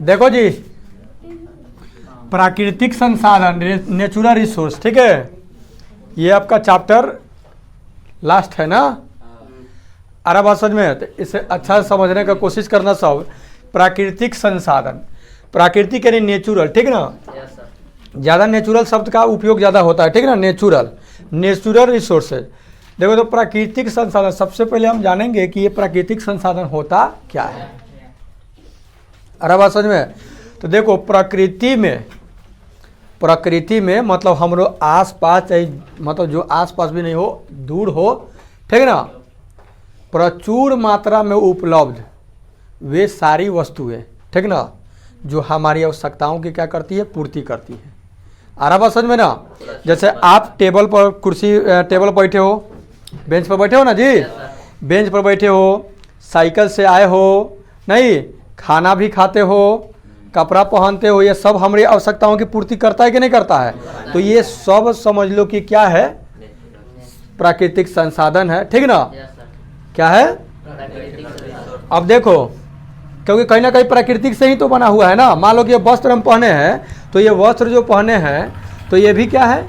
देखो जी, प्राकृतिक संसाधन, नेचुरल रिसोर्स, ठीक है, ये आपका चैप्टर लास्ट है ना। अरे बात समझ में, तो इसे अच्छा से समझने का कोशिश करना सब। प्राकृतिक संसाधन, प्राकृतिक यानी नेचुरल, ठीक ना, ज़्यादा नेचुरल शब्द का उपयोग ज़्यादा होता है, ठीक ना, नेचुरल रिसोर्सेज। देखो तो प्राकृतिक संसाधन, सबसे पहले हम जानेंगे कि ये प्राकृतिक संसाधन होता क्या है। अरे बात समझ में, तो देखो प्रकृति में मतलब हम लोग आस पास, चाहे मतलब जो आस पास भी नहीं हो, दूर हो, ठीक ना, प्रचुर मात्रा में उपलब्ध वे सारी वस्तुएं, ठीक ना, जो हमारी आवश्यकताओं की क्या करती है, पूर्ति करती है। आ रहा बात समझ में ना। जैसे आप टेबल पर बैठे हो, बेंच पर बैठे हो ना जी, बेंच पर बैठे हो, साइकिल से आए हो, नहीं, खाना भी खाते हो, कपड़ा पहनते हो, ये सब हमारी आवश्यकताओं की पूर्ति करता है कि नहीं करता है। तो ये सब समझ लो कि क्या है, प्राकृतिक संसाधन है, ठीक ना, क्या है। अब देखो, क्योंकि कहीं ना कहीं प्राकृतिक से ही तो बना हुआ है ना। मान लो कि ये वस्त्र हम पहने हैं, तो ये वस्त्र जो पहने हैं, तो ये भी क्या है,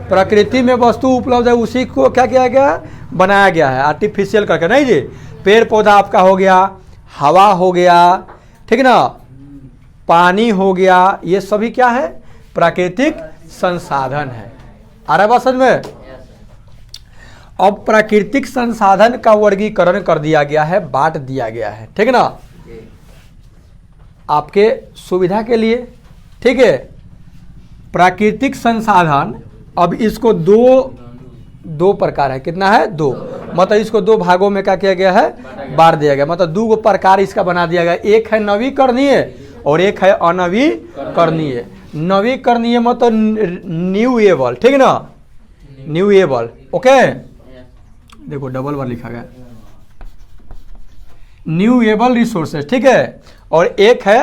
प्रकृति में वस्तु उपलब्ध है, उसी को क्या किया गया, बनाया गया है आर्टिफिशियल करके, नहीं जी। पेड़ पौधा आपका हो गया, हवा हो गया, ठीक ना, पानी हो गया, ये सभी क्या है, प्राकृतिक संसाधन है। आ रहा है बात समझ में। अब प्राकृतिक संसाधन का वर्गीकरण कर दिया गया है, बांट दिया गया है, ठीक ना, आपके सुविधा के लिए, ठीक है। प्राकृतिक संसाधन, अब इसको दो प्रकार है, कितना है, दो, मतलब इसको दो भागों में क्या किया गया है, बांट दिया गया, मतलब दो प्रकार इसका बना दिया गया। एक है नवीकरणीय और एक है अनवीकरणीय। नवीकरणीय मतलब न्यूएबल, ठीक ना, न्यूएबल, ओके। देखो डबल बार लिखा गया, न्यूएबल रिसोर्सेज, ठीक है। और एक है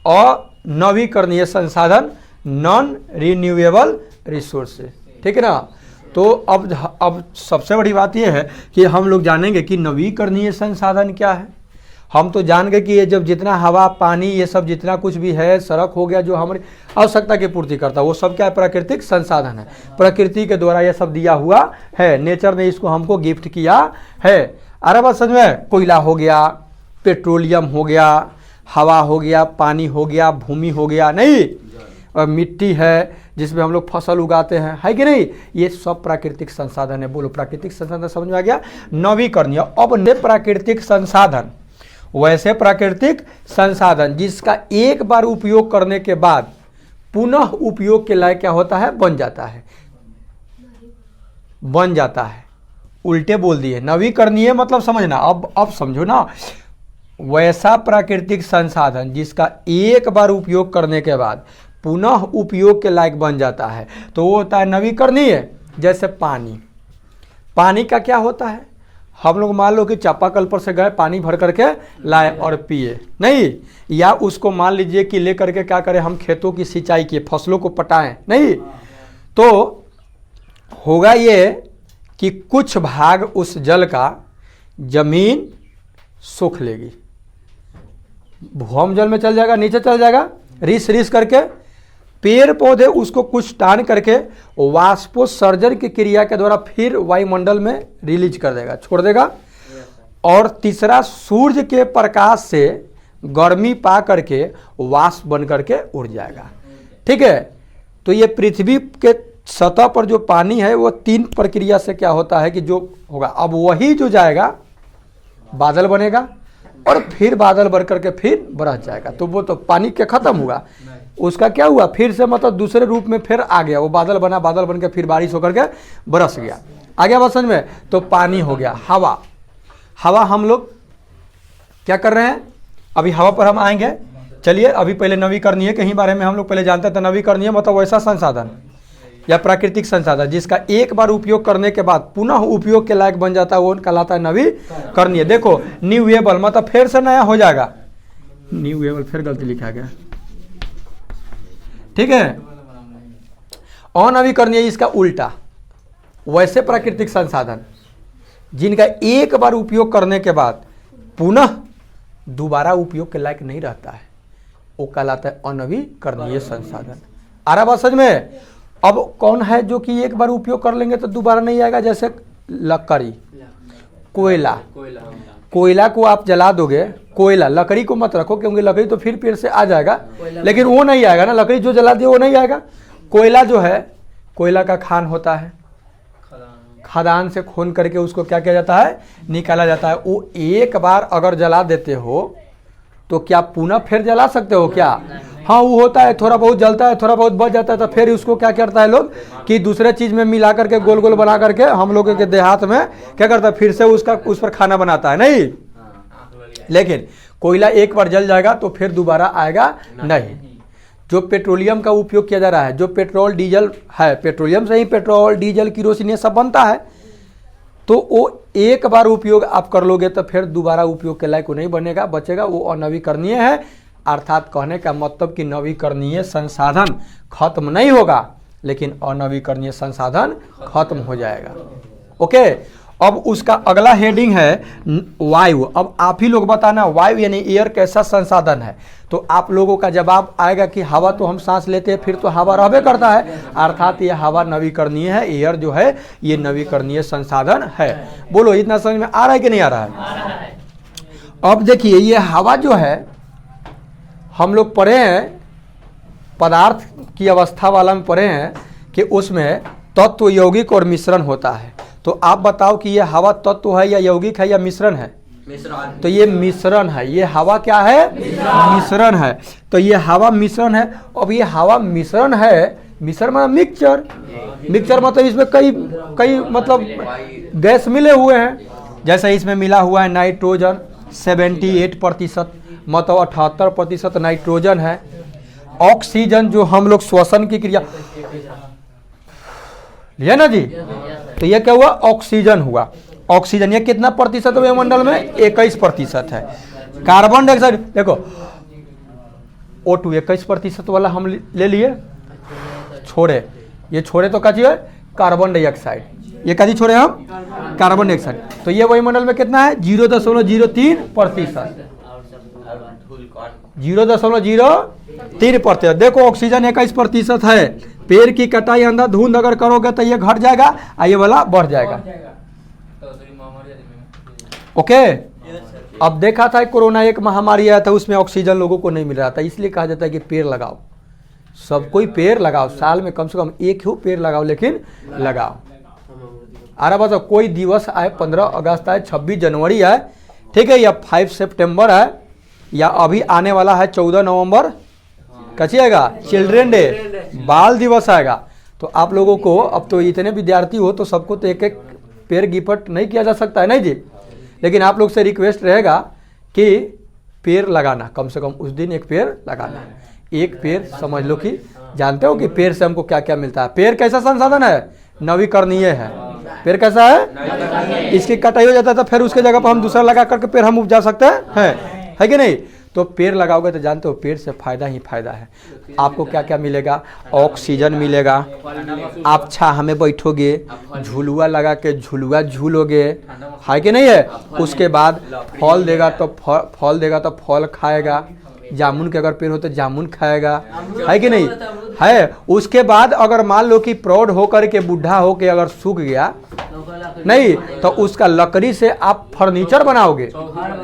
अनवीकरणीय संसाधन, नॉन रिन्यूएबल रिसोर्सेज, ठीक है ना। तो अब सबसे बड़ी बात यह है कि हम लोग जानेंगे कि नवीकरणीय संसाधन क्या है। हम तो जान गए कि ये जब जितना हवा, पानी, ये सब जितना कुछ भी है, सड़क हो गया, जो हमारी आवश्यकता की पूर्ति करता है, वो सब क्या है, प्राकृतिक संसाधन है। प्रकृति के द्वारा ये सब दिया हुआ है, नेचर ने इसको हमको गिफ्ट किया है। अरे बात समझ में, कोयला हो गया, पेट्रोलियम हो गया, हवा हो गया, पानी हो गया, भूमि हो गया, नहीं, और मिट्टी है जिसमें हम लोग फसल उगाते हैं, है कि नहीं, ये सब प्राकृतिक संसाधन है। बोलो, प्राकृतिक संसाधन समझ में आ गया। नवीकरणीय, अब प्राकृतिक संसाधन, वैसे प्राकृतिक संसाधन जिसका एक बार उपयोग करने के बाद पुनः उपयोग के लायक क्या होता है, बन जाता है। उल्टे बोल दिए, नवीकरणीय मतलब समझना, अब समझो ना। वैसा प्राकृतिक संसाधन जिसका एक बार उपयोग करने के बाद पुनः उपयोग के लायक बन जाता है, तो वो होता है नवीकरणीय। जैसे पानी का क्या होता है, हम लोग मान लो कि चापाकल पर से गए, पानी भर करके लाए और पिए, नहीं, या उसको मान लीजिए कि ले करके क्या करें, हम खेतों की सिंचाई किए, फसलों को पटाएं, नहीं, तो होगा ये कि कुछ भाग उस जल का जमीन सूख लेगी, भूम जल में चल जाएगा, नीचे चल जाएगा, रिस करके। पेड़ पौधे उसको कुछ टान करके वाष्पोत्सर्जन की क्रिया के द्वारा फिर वायुमंडल में रिलीज कर देगा, छोड़ देगा। और तीसरा, सूर्य के प्रकाश से गर्मी पा करके वाष्प बन करके उड़ जाएगा, ठीक है। तो ये पृथ्वी के सतह पर जो पानी है वो तीन प्रक्रिया से क्या होता है कि जो होगा, अब वही जो जाएगा बादल बनेगा और फिर बादल बन करके फिर बरस जाएगा। तो वो तो पानी के खत्म हुआ, उसका क्या हुआ, फिर से मतलब दूसरे रूप में फिर आ गया, वो बादल बना, बादल बन के फिर बारिश होकर के बरस गया, आ गया बात समझ में। तो पानी हो गया। हवा हम लोग क्या कर रहे हैं, अभी हवा पर हम आएंगे। चलिए, अभी पहले नवीकरणीय के ही बारे में हम लोग पहले जानते थे। नवीकरणीय मतलब वैसा संसाधन या प्राकृतिक संसाधन जिसका एक बार उपयोग करने के बाद पुनः उपयोग के लायक बन जाता है, वो कहलाता है नवीकरणीय। देखो, न्यूएबल मतलब फिर से नया हो जाएगा, न्यूएबल फिर गलती लिखा गया, ठीक है। अनवीकरणीय इसका उल्टा, वैसे प्राकृतिक संसाधन जिनका एक बार उपयोग करने के बाद पुनः दोबारा उपयोग के लायक नहीं रहता है, वो कहलाता है अनवीकरणीय संसाधन। आ रहा बात समझ में? अब कौन है जो कि एक बार उपयोग कर लेंगे तो दोबारा नहीं आएगा? जैसे लकड़ी, कोयला। कोयला को आप जला दोगे, कोयला, लकड़ी को मत रखो क्योंकि लकड़ी तो फिर से आ जाएगा, लेकिन वो नहीं आएगा ना, लकड़ी जो जला दिए वो नहीं आएगा। कोयला जो है, कोयला का खान होता है, खदान से खून करके उसको क्या किया जाता है, निकाला जाता है। वो एक बार अगर जला देते हो तो क्या पुनः फिर जला सकते हो क्या? हाँ, वो होता है, थोड़ा बहुत जलता है, थोड़ा बहुत बच जाता है, तो फिर उसको क्या करता है लोग कि दूसरे चीज में मिला करके गोल गोल बना करके हम लोगों के देहात में क्या करता है, फिर से उस पर खाना बनाता है। नहीं, लेकिन कोयला एक बार जल जाएगा तो फिर दोबारा आएगा नहीं। जो पेट्रोलियम का उपयोग किया जा रहा है, जो पेट्रोल डीजल है, पेट्रोलियम से ही पेट्रोल डीजल किरोसिन ये सब बनता है, तो वो एक बार उपयोग आप कर लोगे तो फिर दोबारा उपयोग के लायक नहीं बनेगा, बचेगा, वो अनवीकरणीय है। अर्थात कहने का मतलब कि नवीकरणीय संसाधन खत्म नहीं होगा, लेकिन अनवीकरणीय संसाधन खत्म हो जाएगा। ओके, अब उसका अगला हेडिंग है वायु। अब आप ही लोग बताना वायु यानी एयर कैसा संसाधन है? तो आप लोगों का जवाब आएगा कि हवा तो हम सांस लेते हैं, फिर तो हवा रहबे करता है, अर्थात ये हवा नवीकरणीय है, एयर जो है ये नवीकरणीय संसाधन है। बोलो, इतना समझ में आ रहा है कि नहीं आ रहा है? अब देखिए, ये हवा जो है हम लोग पढ़े हैं, पदार्थ की अवस्था वाला में पढ़े हैं कि उसमें तत्व, यौगिक और मिश्रण होता है। तो आप बताओ कि ये हवा तत्व है या यौगिक है या मिश्रण है? मिश्रण। तो ये मिश्रण है। ये हवा क्या है? मिश्रण है। तो ये हवा मिश्रण है। अब ये हवा मिश्रण है, मिश्रण मतलब मिक्सचर, मिक्सचर मतलब इसमें कई मतलब गैस मिले हुए हैं। जैसे इसमें मिला हुआ है नाइट्रोजन 78%, मतलब 78% नाइट्रोजन है। ऑक्सीजन जो हम लोग श्वसन की क्रिया लिया ना जी, तो ये क्या हुआ? ऑक्सीजन हुआ। ऑक्सीजन ये कितना प्रतिशत वायुमंडल में? 21% है। कार्बन डाइऑक्साइड देखो, O2 21% वाला हम ले लिए, छोड़े, ये छोड़े तो क्या चाहिए? Carbon dioxide. ये क्या छोड़े हम? Carbon dioxide. तो ये वायुमंडल में कितना है? 0.03%। 0.03%। देखो, ऑक्सीजन 21% है। पेड़ की कटाई अंधाधुंध अगर करोगे तो ये घट जाएगा और ये वाला बढ़ जाएगा। ओके, अब देखा था कोरोना एक महामारी आया था, उसमें ऑक्सीजन लोगों को नहीं मिल रहा था, इसलिए कहा जाता है कि पेड़ लगाओ, सब कोई पेड़ लगाओ, साल में कम से कम एक ही पेड़ लगाओ, लेकिन लगाओ। अरे बस कोई दिवस आए, 15 अगस्त आए, 26 जनवरी आए, ठीक है, या 5 सितंबर है, या अभी आने वाला है 14 नवंबर, कैसे आएगा? चिल्ड्रन डे, बाल दिवस आएगा। तो आप लोगों को, अब तो इतने विद्यार्थी हो तो सबको तो एक एक पेड़ गिफ्ट नहीं किया जा सकता है, नहीं जी, लेकिन आप लोग से रिक्वेस्ट रहेगा कि पेड़ लगाना, कम से कम उस दिन एक पेड़ लगाना। एक पेड़ समझ लो कि जानते हो कि पेड़ से हमको क्या क्या मिलता है। पेड़ कैसा संसाधन है? नवीकरणीय है। पेड़ कैसा है? इसकी कटाई हो जाता है तो फिर उसके जगह पर हम दूसरा लगा करके पेड़ हम उपजा सकते हैं, है कि नहीं? तो पेड़ लगाओगे तो जानते हो पेड़ से फायदा ही फायदा है। आपको क्या क्या मिलेगा? ऑक्सीजन मिलेगा, आप छाह में बैठोगे, झुलुआ लगा के झुलुआ झूलोगे, है कि नहीं है? उसके बाद फल देगा तो फल खाएगा, जामुन के अगर पेड़ हो तो जामुन खाएगा, है कि नहीं है? उसके बाद अगर मान लो कि प्रौढ़ होकर के बुढ़ा होकर अगर सूख गया नहीं, तो उसका लकड़ी से आप फर्नीचर बनाओगे,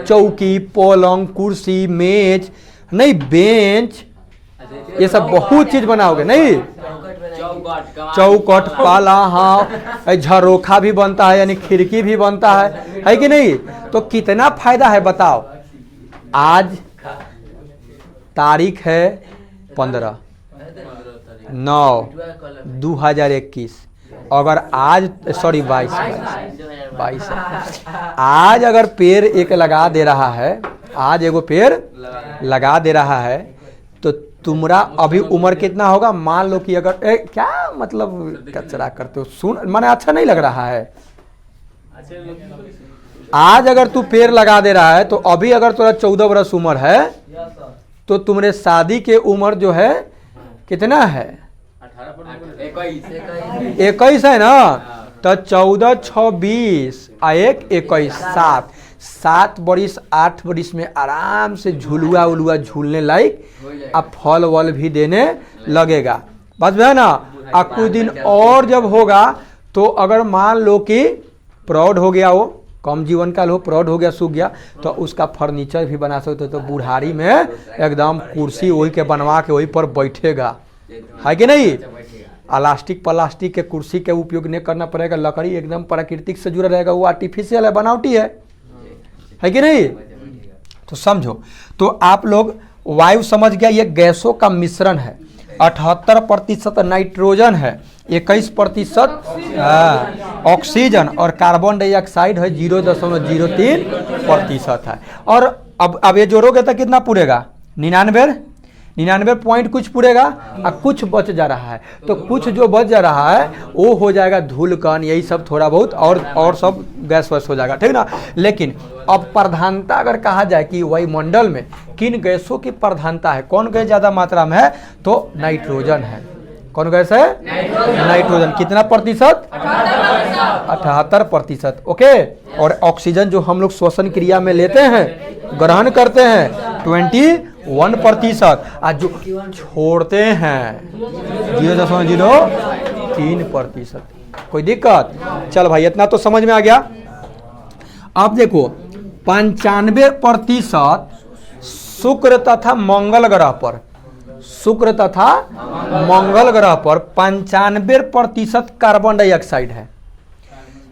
चौकी, पलंग, कुर्सी, मेज, नहीं बेंच, ये सब बहुत चीज बनाओगे, नहीं? चौकट, पाला, हाँ, झरोखा भी बनता है, यानी खिड़की भी बनता है कि नहीं? तो कितना फायदा है बताओ। आज तारीख है 15/9/2021, अगर आज 22 आज अगर पेड़ एक लगा दे रहा है, आज एगो पेड़ लगा दे रहा है, तो तुम्हारा अभी उम्र कितना होगा? मान लो कि अगर क्या मतलब कचरा करते हो, सुन माने अच्छा नहीं लग रहा है। आज अगर तू पेड़ लगा दे रहा है तो अभी अगर तुम्हारा 14 वर्ष उम्र है तो तुम्हारे शादी के उम्र जो है कितना है? 21 है ना? तो 14, 6, 20 और 1, 21, 7 7 बरिस 8 बरिस में आराम से झुलुआ उलुआ झूलने लायक अब फल वल भी देने लगेगा। बस है ना। अब कुछ दिन और जब होगा तो अगर मान लो कि प्रौढ़ हो गया, वो कम जीवन काल हो, प्रौढ़ हो गया, सूख गया, तो उसका फर्नीचर भी बना सकते हो। तो बुढ़ारी में एकदम कुर्सी वही के बनवा के वही पर बैठेगा, है कि नहीं। प्लास्टिक के कुर्सी के उपयोग नहीं करना पड़ेगा, लकड़ी एकदम प्राकृतिक से जुड़ा रहेगा, वो आर्टिफिशियल है, बनावटी है कि नहीं। तो समझो, तो आप लोग वायु समझ गया, ये गैसों का मिश्रण है। 78% नाइट्रोजन है, 21% ऑक्सीजन और कार्बन डाइऑक्साइड है 0.03% है। और अब ये जोड़ोगे तो कितना पूरेगा? 99 पॉइंट कुछ पूरेगा और कुछ बच जा रहा है। तो कुछ जो बच जा रहा है वो हो जाएगा धूलकण, यही सब थोड़ा बहुत और सब गैस वैस हो जाएगा, ठीक ना। लेकिन अब प्रधानता अगर कहा जाए कि वायुमंडल में किन गैसों की प्रधानता है, कौन गैस ज्यादा मात्रा में है, तो नाइट्रोजन है। कौन गैस है? नाइट्रोजन। कितना प्रतिशत? 78%। ओके। और ऑक्सीजन जो हम लोग श्वसन क्रिया में लेते हैं, ग्रहण करते हैं, 21%। आज जो छोड़ते हैं 0.03%। कोई दिक्कत? चल भाई, इतना तो समझ में आ गया। अब देखो 95% शुक्र तथा मंगल ग्रह पर, 95% कार्बन डाइऑक्साइड है।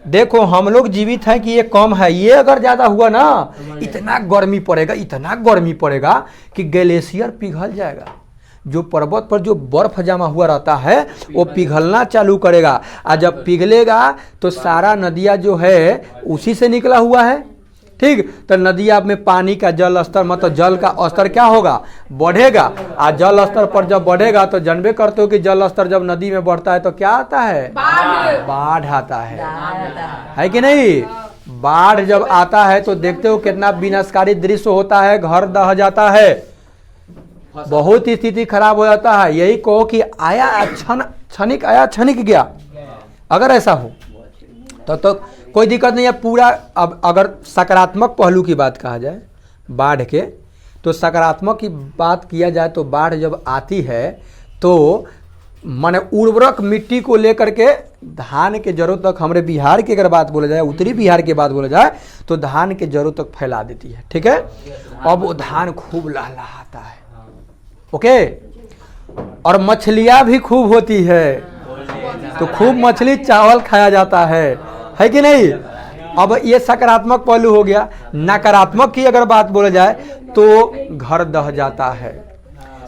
देखो हम लोग जीवित हैं कि ये कम है, ये अगर ज्यादा हुआ ना, इतना गर्मी पड़ेगा कि ग्लेशियर पिघल जाएगा। जो पर्वत पर जो बर्फ जमा हुआ रहता है वो पिघलना चालू करेगा, और जब पिघलेगा तो सारा नदियाँ जो है उसी से निकला हुआ है, ठीक। तो नदिया में पानी का जल स्तर, मतलब जल का स्तर क्या होगा? बढ़ेगा। और जल स्तर पर जब बढ़ेगा तो जानबे करते हो कि जल स्तर जब नदी में बढ़ता है तो क्या आता है? बाढ़ आता है कि नहीं। बाढ़ जब आता है तो देखते हो कितना विनाशकारी दृश्य होता है, घर दह जाता है, बहुत स्थिति खराब हो जाता है। यही कहो कि आया क्षणिक आया क्षणिक गया। अगर ऐसा हो तो कोई दिक्कत नहीं है पूरा। अब अगर सकारात्मक पहलू की बात कहा जाए बाढ़ के, तो सकारात्मक की बात किया जाए तो बाढ़ जब आती है तो माने उर्वरक मिट्टी को लेकर के धान के जड़ों तक, हमारे बिहार की अगर बात बोला जाए, उत्तरी बिहार की बात बोला जाए, तो धान के जड़ों तक फैला देती है, ठीक है। अब वो धान खूब लहलहाता है, ओके। और मछलियाँ भी खूब होती है, तो खूब मछली चावल खाया जाता है कि नहीं। अब ये सकारात्मक पहलू हो गया। नकारात्मक की अगर बात बोला जाए तो घर दह जाता है,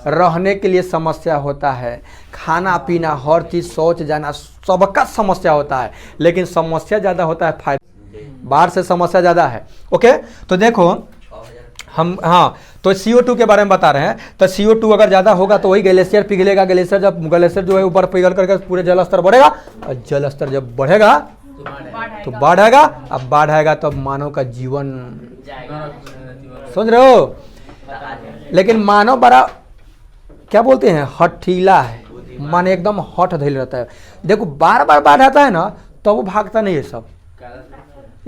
रहने के लिए समस्या होता है, खाना पीना हर चीज, शौच जाना, सबका समस्या होता है। लेकिन समस्या ज्यादा होता है फायदा, बाढ़ से समस्या ज्यादा है, ओके। तो देखो हम, हाँ, तो CO2 के बारे में बता रहे हैं। तो CO2 अगर ज्यादा होगा तो वही ग्लेशियर पिघलेगा। ग्लेशियर जो है ऊपर पिघल करके पूरे जल स्तर बढ़ेगा, और जल स्तर जब बढ़ेगा तो बाढ़ आएगा। अब बाढ़ आएगा तो मानव का जीवन, समझ रहे हो। लेकिन मानव बड़ा क्या बोलते हैं, हठीला है, माने एकदम हठ धैल रहता है। देखो बार बार बाढ़ आता है ना तो वो भागता नहीं है, सब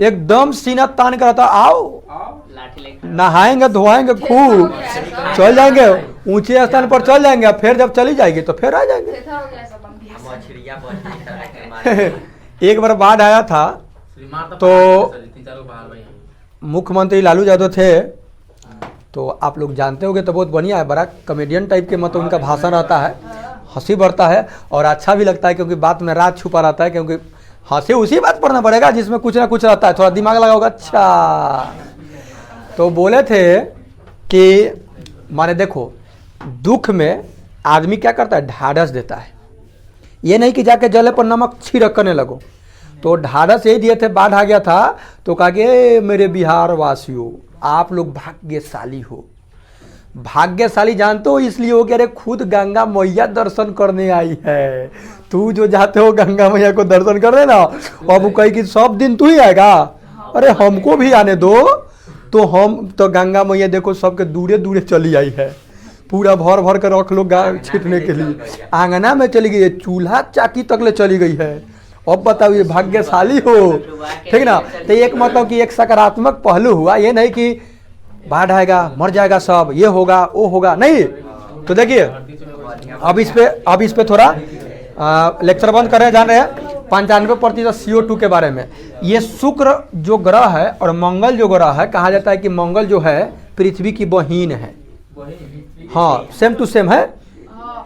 एकदम सीना तान कर रहता, आओ नहाएंगे धोएंगे खूब, चल जाएंगे ऊंचे स्थान पर, चल जाएंगे। फिर जब चली जाएगी तो फिर आ जाएंगे। एक बार बाढ़ आया था तो मुख्यमंत्री लालू यादव थे, तो आप लोग जानते होंगे, तो बहुत बढ़िया है, बड़ा कॉमेडियन टाइप के मतलब उनका भाषण रहता है, हंसी बढ़ता है और अच्छा भी लगता है, क्योंकि बात में राज छुपा रहता है। क्योंकि हंसी उसी बात पढ़ना पड़ेगा जिसमें कुछ ना कुछ रहता है, थोड़ा दिमाग लगा होगा। अच्छा, तो बोले थे कि माने देखो दुख में आदमी क्या करता है, ढाढ़स देता है। ये नहीं कि जाके जले पर नमक छिड़कने लगो। तो ढाढ़स यही दिए थे। बाढ़ आ गया था तो कहा कि मेरे बिहार वासियों, आप लोग भाग्यशाली हो। भाग्यशाली जानते हो इसलिए हो कि अरे खुद गंगा मैया दर्शन करने आई है। तू जो जाते हो गंगा मैया को दर्शन करने ना, अब वो कही कि सब दिन तू ही आएगा, अरे हमको भी आने दो। तो हम तो गंगा मैया देखो सबके दूरे दूरे चली आई है, पूरा भर भर कर रख लो छीटने के लिए, आंगना में चली गई है, चूल्हा चाकी तक ले चली गई है। अब बताओ ये भाग्यशाली हो, ठीक ना। तो एक मतलब कि एक सकारात्मक पहलू हुआ, ये नहीं कि बाढ़ आएगा मर जाएगा सब, ये होगा वो होगा, नहीं। तो देखिए अब इस पे थोड़ा लेक्चर बंद कर रहे हैं, जान रहे हैं 95% CO2 के बारे में। ये शुक्र जो ग्रह है और मंगल जो ग्रह है, कहा जाता है कि मंगल जो है पृथ्वी की बहिन है। हाँ सेम टू सेम है,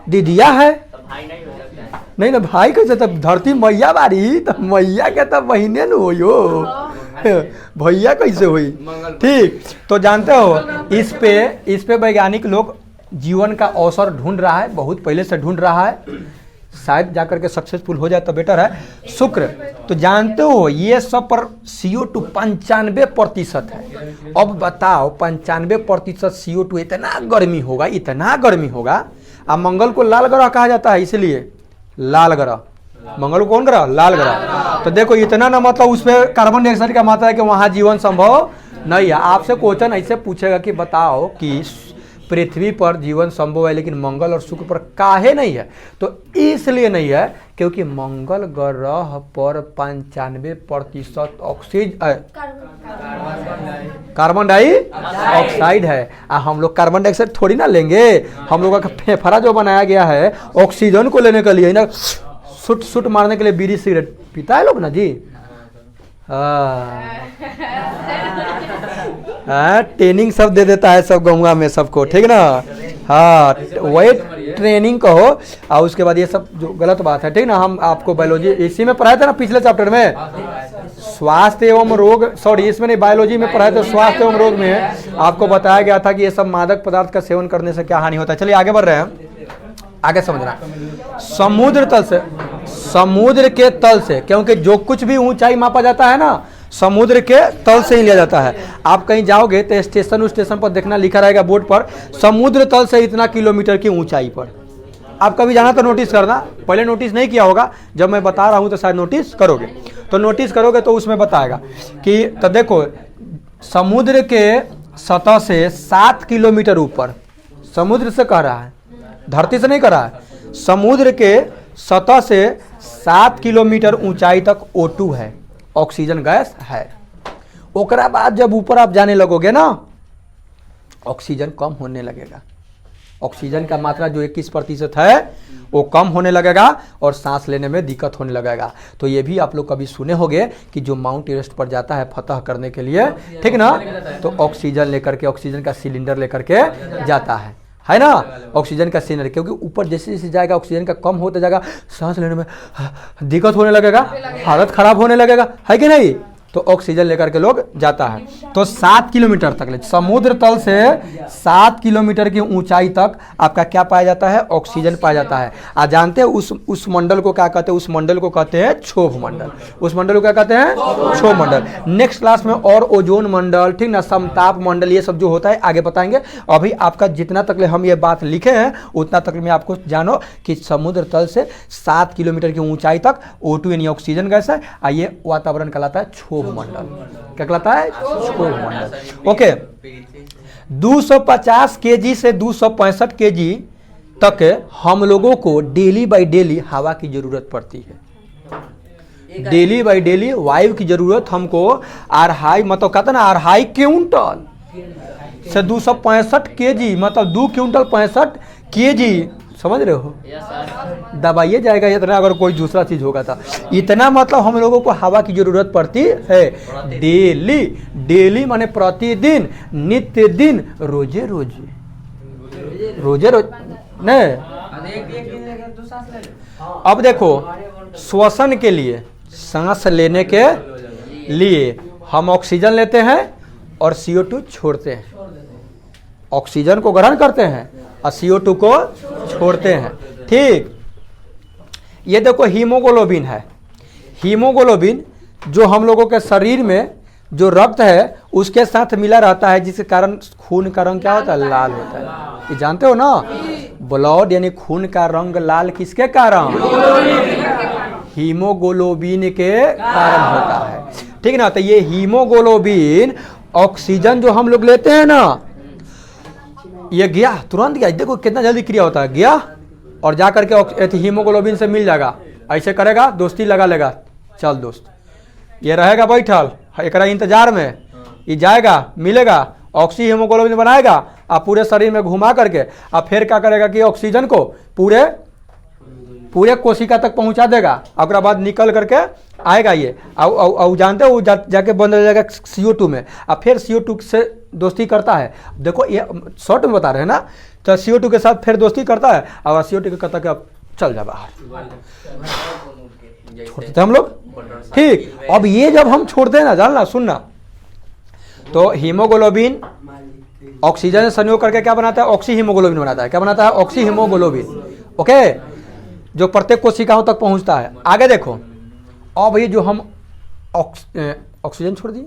दीदिया है, नहीं ना भाई कैसे, तब धरती मैया बारी तो मैया के तब बहिने न हो भैया कैसे हुई, ठीक। तो जानते हो इस पे वैज्ञानिक लोग जीवन का अवसर ढूंढ रहा है, बहुत पहले से ढूंढ रहा है, शायद जाकर के सक्सेसफुल हो जाए तो बेटर है। शुक्र तो जानते हो ये सब पर CO2 95% है। अब बताओ 95% CO2, इतना गर्मी होगा। अब मंगल को लाल ग्रह कहा जाता है, इसलिए लाल ग्रह, मंगल को कौन ग्रह, लाल ग्रह। तो देखो इतना ना मतलब उस पर कार्बन डाइऑक्साइड का मात्रा है कि वहाँ जीवन संभव नहीं है। आपसे क्वेश्चन ऐसे पूछेगा कि बताओ कि पृथ्वी पर जीवन संभव है लेकिन मंगल और शुक्र पर काहे नहीं है, तो इसलिए नहीं है क्योंकि मंगल ग्रह पर 95% कार्बन डाइऑक्साइड है। हम लोग कार्बन डाइऑक्साइड थोड़ी ना लेंगे, हम लोगों का फेफड़ा जो बनाया गया है ऑक्सीजन को लेने के लिए ना, सुट मारने के लिए बीड़ी सिगरेट पीता है लोग ना जी। ट्रेनिंग सब दे देता है सब गंगा में सबको, ठीक ना। हाँ वही ट्रेनिंग कहो, और उसके बाद ये सब जो गलत बात है, ठीक ना। हम आपको बायोलॉजी इसी में पढ़ाए थे ना पिछले चैप्टर में, स्वास्थ्य एवं रोग, सॉरी इसमें नहीं, बायोलॉजी में पढ़ाए थे स्वास्थ्य एवं रोग में आपको बताया गया था कि ये सब मादक पदार्थ का सेवन करने से क्या हानि होता है। चलिए आगे बढ़ रहे हैं, आगे समझना। समुद्र के तल से, क्योंकि जो कुछ भी ऊंचाई मापा जाता है ना समुद्र के तल से ही लिया जाता है। आप कहीं जाओगे तो स्टेशन पर देखना लिखा रहेगा बोर्ड पर समुद्र तल से इतना किलोमीटर की ऊंचाई पर। आप कभी जाना तो नोटिस करना, पहले नोटिस नहीं किया होगा, जब मैं बता रहा हूं तो शायद नोटिस करोगे। तो नोटिस करोगे तो उसमें बताएगा कि तो देखो समुद्र के सतह से 7 किलोमीटर ऊपर, समुद्र से कह रहा है, धरती से नहीं कह रहा है, समुद्र के सतह से 7 किलोमीटर ऊंचाई तक O2 है, ऑक्सीजन गैस है। ओकरा बाद जब ऊपर आप जाने लगोगे ना ऑक्सीजन कम होने लगेगा, ऑक्सीजन का मात्रा जो 21% है वो कम होने लगेगा और सांस लेने में दिक्कत होने लगेगा। तो ये भी आप लोग कभी सुने होंगे कि जो माउंट एवरेस्ट पर जाता है फतह करने के लिए, ठीक ना, तो ऑक्सीजन लेकर के, ऑक्सीजन का सिलेंडर लेकर के जाता है ना, ऑक्सीजन का सिलेंडर, क्योंकि ऊपर जैसे जैसे जाएगा ऑक्सीजन का कम होता जाएगा, सांस लेने में दिक्कत होने लगेगा, हालत खराब होने लगेगा, है कि नहीं। तो ऑक्सीजन लेकर के लोग जाता है। तो 7 किलोमीटर तक, समुद्र तल से 7 किलोमीटर की ऊंचाई तक आपका क्या पाया जाता है, ऑक्सीजन पाया जाता है। आप जानते हैं उस मंडल को क्या कहते हैं, उस मंडल को कहते हैं क्षोभ मंडल, उस मंडल को क्या कहते हैं, क्षोभ मंडल। नेक्स्ट क्लास में और ओजोन मंडल, ठीक ना, समताप मंडल, ये सब जो होता है आगे बताएंगे। अभी आपका जितना तक हम ये बात लिखे हैं उतना तक में आपको जानो कि समुद्र तल से 7 किलोमीटर की ऊंचाई तक O2 यानी ऑक्सीजन गैस है, ये वातावरण कहलाता है क्षोभ मंडल। क्या कहलाता है, क्षोभ मंडल। ओके, 250 केजी से 265 केजी तक हम लोगों को डेली बाय डेली हवा की जरूरत पड़ती है। डेली बाय डेली वायु की जरूरत हमको अढ़ाई, मतलब कहते हैं ना अढ़ाई क्विंटल से 265 केजी, मतलब 2 क्विंटल 65 केजी, समझ रहे हो, दबाइए जाएगा इतना अगर कोई दूसरा चीज होगा था। इतना मतलब हम लोगों को हवा की जरूरत पड़ती है डेली। डेली माने प्रतिदिन, नित्य दिन, रोजे रोजे नहीं। अब देखो श्वसन के लिए, सांस लेने के लिए हम ऑक्सीजन लेते हैं और CO2 छोड़ते हैं, ऑक्सीजन को ग्रहण करते हैं और CO2 को छोड़ते हैं, ठीक। ये देखो हीमोग्लोबिन है, हीमोग्लोबिन जो हम लोगों के शरीर में जो रक्त है उसके साथ मिला रहता है, जिसके कारण खून का रंग क्या होता है, लाल होता है। ये जानते हो ना, ब्लड यानी खून का रंग लाल किसके कारण, हीमोग्लोबिन के कारण होता है, ठीक ना। तो ये हीमोग्लोबिन ऑक्सीजन जो हम लोग लेते हैं ना, ये गया तुरंत गया, देखो कितना जल्दी क्रिया होता है, गया और जा करके हीमोग्लोबिन से मिल जाएगा, ऐसे करेगा दोस्ती लगा लेगा, चल दोस्त, ये रहेगा बैठल एकरा इंतजार में, ये जाएगा मिलेगा, ऑक्सी हीमोग्लोबिन बनाएगा, आप पूरे शरीर में घुमा करके आप फिर क्या करेगा कि ऑक्सीजन को पूरे पूरे कोशिका तक पहुंचा देगा। और बाद निकल करके आएगा ये, और जानते हो जाके बंद हो जाएगा CO2 में, अब फिर CO2 से दोस्ती करता है। देखो ये शॉर्ट में बता रहे हैं ना, तो CO2 के साथ फिर दोस्ती करता है और CO2 के कहता है कि अब चल जा बाहर, छोड़ते थे हम लोग। ठीक, अब ये जब हम छोड़ते हैं ना, जानना सुनना, तो हीमोग्लोबिन ऑक्सीजन से संयोग करके क्या बनाता है, ऑक्सी हीमोग्लोबिन बनाता है। क्या बनाता है, ऑक्सी हीमोग्लोबिन। ओके, जो प्रत्येक कोशिकाओं तक पहुंचता है। आगे देखो, अब ये जो हम ऑक्सीजन छोड़ दिए,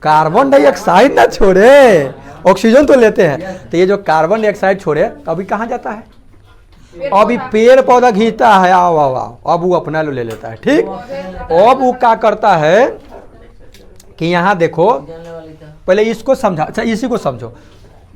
कार्बन डाइऑक्साइड ना छोड़े, ऑक्सीजन तो लेते हैं। तो ये जो कार्बन डाइऑक्साइड छोड़े अभी कहाँ जाता है, अभी पेड़ पौधा खींचता है, आओ आओ आओ, अब वो अपना ले लेता है। ठीक, अब वो क्या करता है कि यहाँ देखो, पहले इसको समझा, अच्छा इसी को समझो।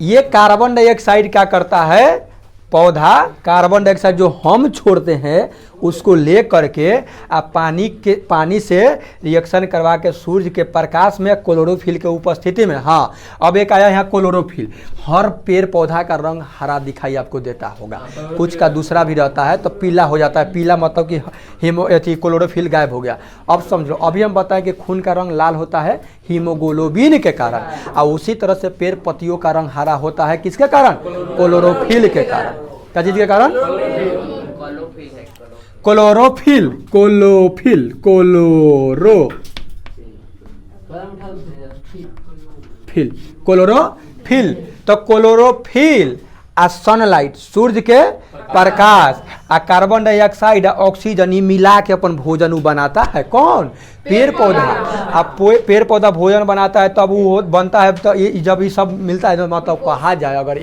ये कार्बन डाइऑक्साइड क्या करता है, पौधा कार्बन डाइऑक्साइड जो हम छोड़ते हैं उसको ले करके आप पानी से रिएक्शन करवा के सूर्य के प्रकाश में क्लोरोफिल के उपस्थिति में, हाँ अब एक आया यहाँ क्लोरोफिल। हर पेड़ पौधा का रंग हरा दिखाई आपको देता होगा, कुछ का दूसरा भी रहता है तो पीला हो जाता है। पीला मतलब कि क्लोरोफिल गायब हो गया। अब समझो, अभी हम बताएं कि खून का रंग लाल होता है हीमोग्लोबिन के कारण, और उसी तरह से पेड़ पत्तियों का रंग हरा होता है किसके कारण, क्लोरोफिल के कारण। क्या चीज के कारण, क्लोरोफिल, क्लोरोफिल, क्लोरोफिल। तो क्लोरोफिल आ सनलाइट, सूर्य के प्रकाश, आ कार्बन डाइऑक्साइड, ऑक्सीजन, ये मिला के अपन भोजन बनाता है। कौन, पेड़ पौधा। अब पेड़ पौधा भोजन बनाता है तब वो बनता है, तो ये जब ये सब मिलता है तो मतलब कहा जाए, अगर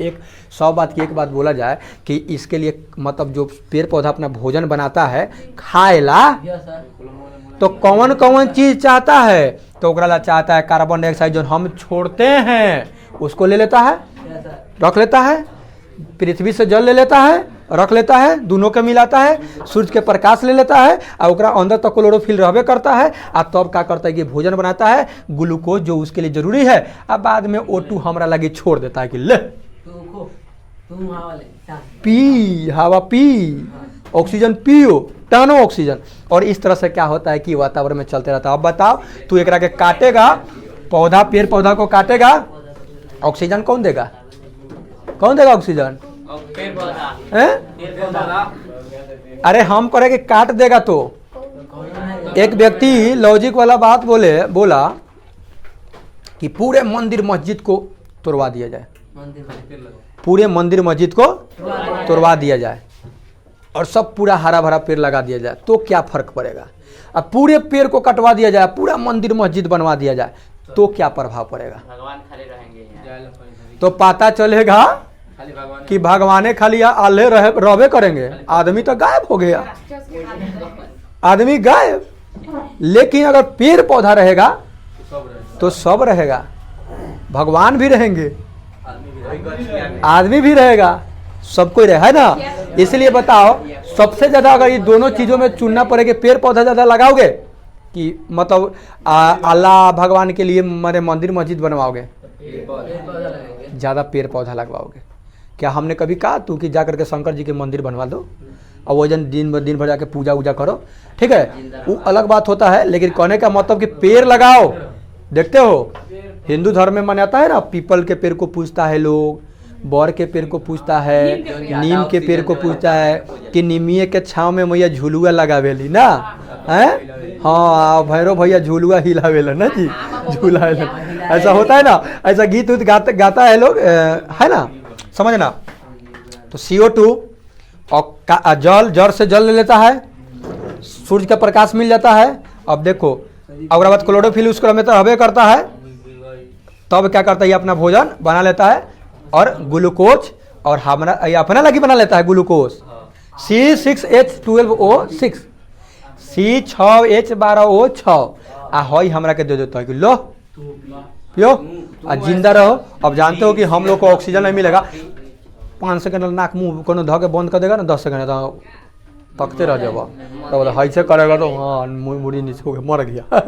100 बात की एक बात बोला जाए कि इसके लिए मतलब जो पेड़ पौधा अपना भोजन बनाता है खाएला, तो कौन कौन चीज चाहता है, तो ओकरा चाहता है कार्बन डाइऑक्साइड जो हम छोड़ते हैं उसको ले लेता है, रख लेता है, पृथ्वी से जल ले लेता है, रख लेता है, दोनों के मिलाता है, सूर्य के प्रकाश ले लेता है, और ओकरा अंदर तक क्लोरोफिल रहबे करता है, और तब क्या करता है कि भोजन बनाता है, ग्लूकोज जो उसके लिए जरूरी है, अब बाद में O2 हमरा लगे छोड़ देता है कि ले पी, हवा पी, ऑक्सीजन पियो, टानो ऑक्सीजन। और इस तरह से क्या होता है कि वातावरण में चलते रहता है। अब बताओ, तू एकरा के काटेगा, पौधा पेड़ पौधा को काटेगा, ऑक्सीजन कौन देगा, कौन देगा ऑक्सीजन, अरे हम करेंगे काट देगा। तो एक व्यक्ति लॉजिक वाला बात बोला कि पूरे मंदिर मस्जिद को तोड़वा दिया जाए, पूरे मंदिर मस्जिद को तोड़वा दिया जाए और सब पूरा हरा भरा पेड़ लगा दिया जाए, तो क्या फर्क पड़ेगा। अब पूरे पेड़ को कटवा दिया जाए, पूरा मंदिर मस्जिद बनवा दिया जाए, तो क्या प्रभाव पड़ेगा, भगवान खाली रहेंगे। तो पता चलेगा कि भगवाने खाली आल्हे रहबे करेंगे, आदमी तो गायब हो गया, आदमी गायब। लेकिन अगर पेड़ पौधा रहेगा तो सब रहेगा, भगवान भी रहेंगे, आदमी भी रहेगा, सब कोई रहे, है ना। इसलिए बताओ, सबसे ज्यादा अगर ये दोनों चीजों में चुनना पड़ेगा, पेड़ पौधा ज्यादा लगाओगे कि मतलब अल्लाह भगवान के लिए मेरे मंदिर मस्जिद बनवाओगे, ज्यादा पेड़ पौधा लगवाओगे। क्या हमने कभी कहा तू कि जा करके शंकर जी के मंदिर बनवा दो और वो जन दिन भर जाके पूजा वूजा करो, ठीक है, वो अलग बात होता है। लेकिन कहने का मतलब कि पेड़ लगाओ। देखते हो हिंदू धर्म में मान्यता है ना, पीपल के पेड़ को पूजता है लोग, बौर के पेड़ को पूजता है, नीम के पेड़ को पूजता है कि नीमिये के छाँव में मैया झुलुआ लगावेली ना, है हाँ, भैरव भैया झुलुआ हिलावेला ना जी, झूला, ऐसा होता है ना, ऐसा गीत उत गाता है लोग, है ना, समझना। तो CO2 और जल से जल ले लेता है, सूर्य का प्रकाश मिल जाता है। अब देखो, अगर बाद क्लोरोफिल उस क्रम में तो हवे करता है, तब क्या करता है, ये अपना भोजन बना लेता है और ग्लूकोज, और हमारा ये अपना लगी बना लेता है ग्लूकोज, C6H12O6, C6H12O6, आ हई हमरा के दे देता है कि लो पियो आ जिंदा रहो। अब जानते हो कि हम लोग को ऑक्सीजन नहीं मिलेगा, 5 सेकंड नाक मुंह को धो के बंद कर देगा ना, 10 सेकंड तो तकते रह जाओ तो बोला ऐसे करेगा तो हाँ मुड़ी नीचे हो गया मर गया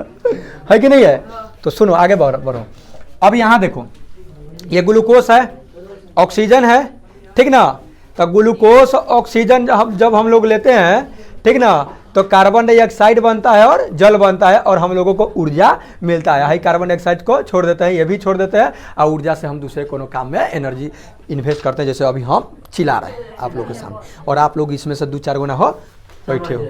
है कि नहीं है। तो सुनो आगे बढ़ो। अब यहाँ देखो ये ग्लूकोज है, ऑक्सीजन है, ठीक ना। तो ग्लूकोज ऑक्सीजन जब हम लोग लेते हैं, ठीक ना, तो कार्बन डाइऑक्साइड बनता है और जल बनता है और हम लोगों को ऊर्जा मिलता है। हाई कार्बन डाइऑक्साइड को छोड़ देते हैं, ये भी छोड़ देते हैं और ऊर्जा से हम दूसरे कोनो काम में एनर्जी इन्वेस्ट करते हैं, जैसे अभी हम चिल्ला रहे हैं आप लोगों के सामने और आप लोग इसमें से 2-4 गुना हो बैठे हो,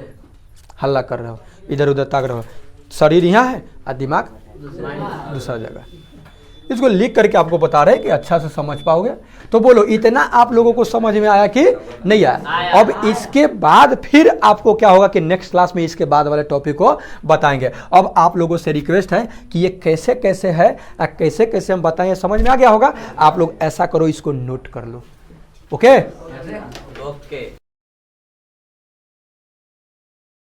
हल्ला कर रहे हो, इधर उधर ताक रहे हो। शरीर यहाँ है और दिमाग दूसरा जगह। इसको लिख करके आपको बता रहे हैं कि अच्छा से समझ पाओगे। तो बोलो इतना आप लोगों को समझ में आया कि नहीं आया। अब इसके बाद फिर आपको क्या होगा कि नेक्स्ट क्लास में इसके बाद वाले टॉपिक को बताएंगे। अब आप लोगों से रिक्वेस्ट है कि ये कैसे कैसे है और कैसे कैसे हम बताएंगे, समझ में आ गया होगा। आप लोग ऐसा करो, इसको नोट कर लो। ओके।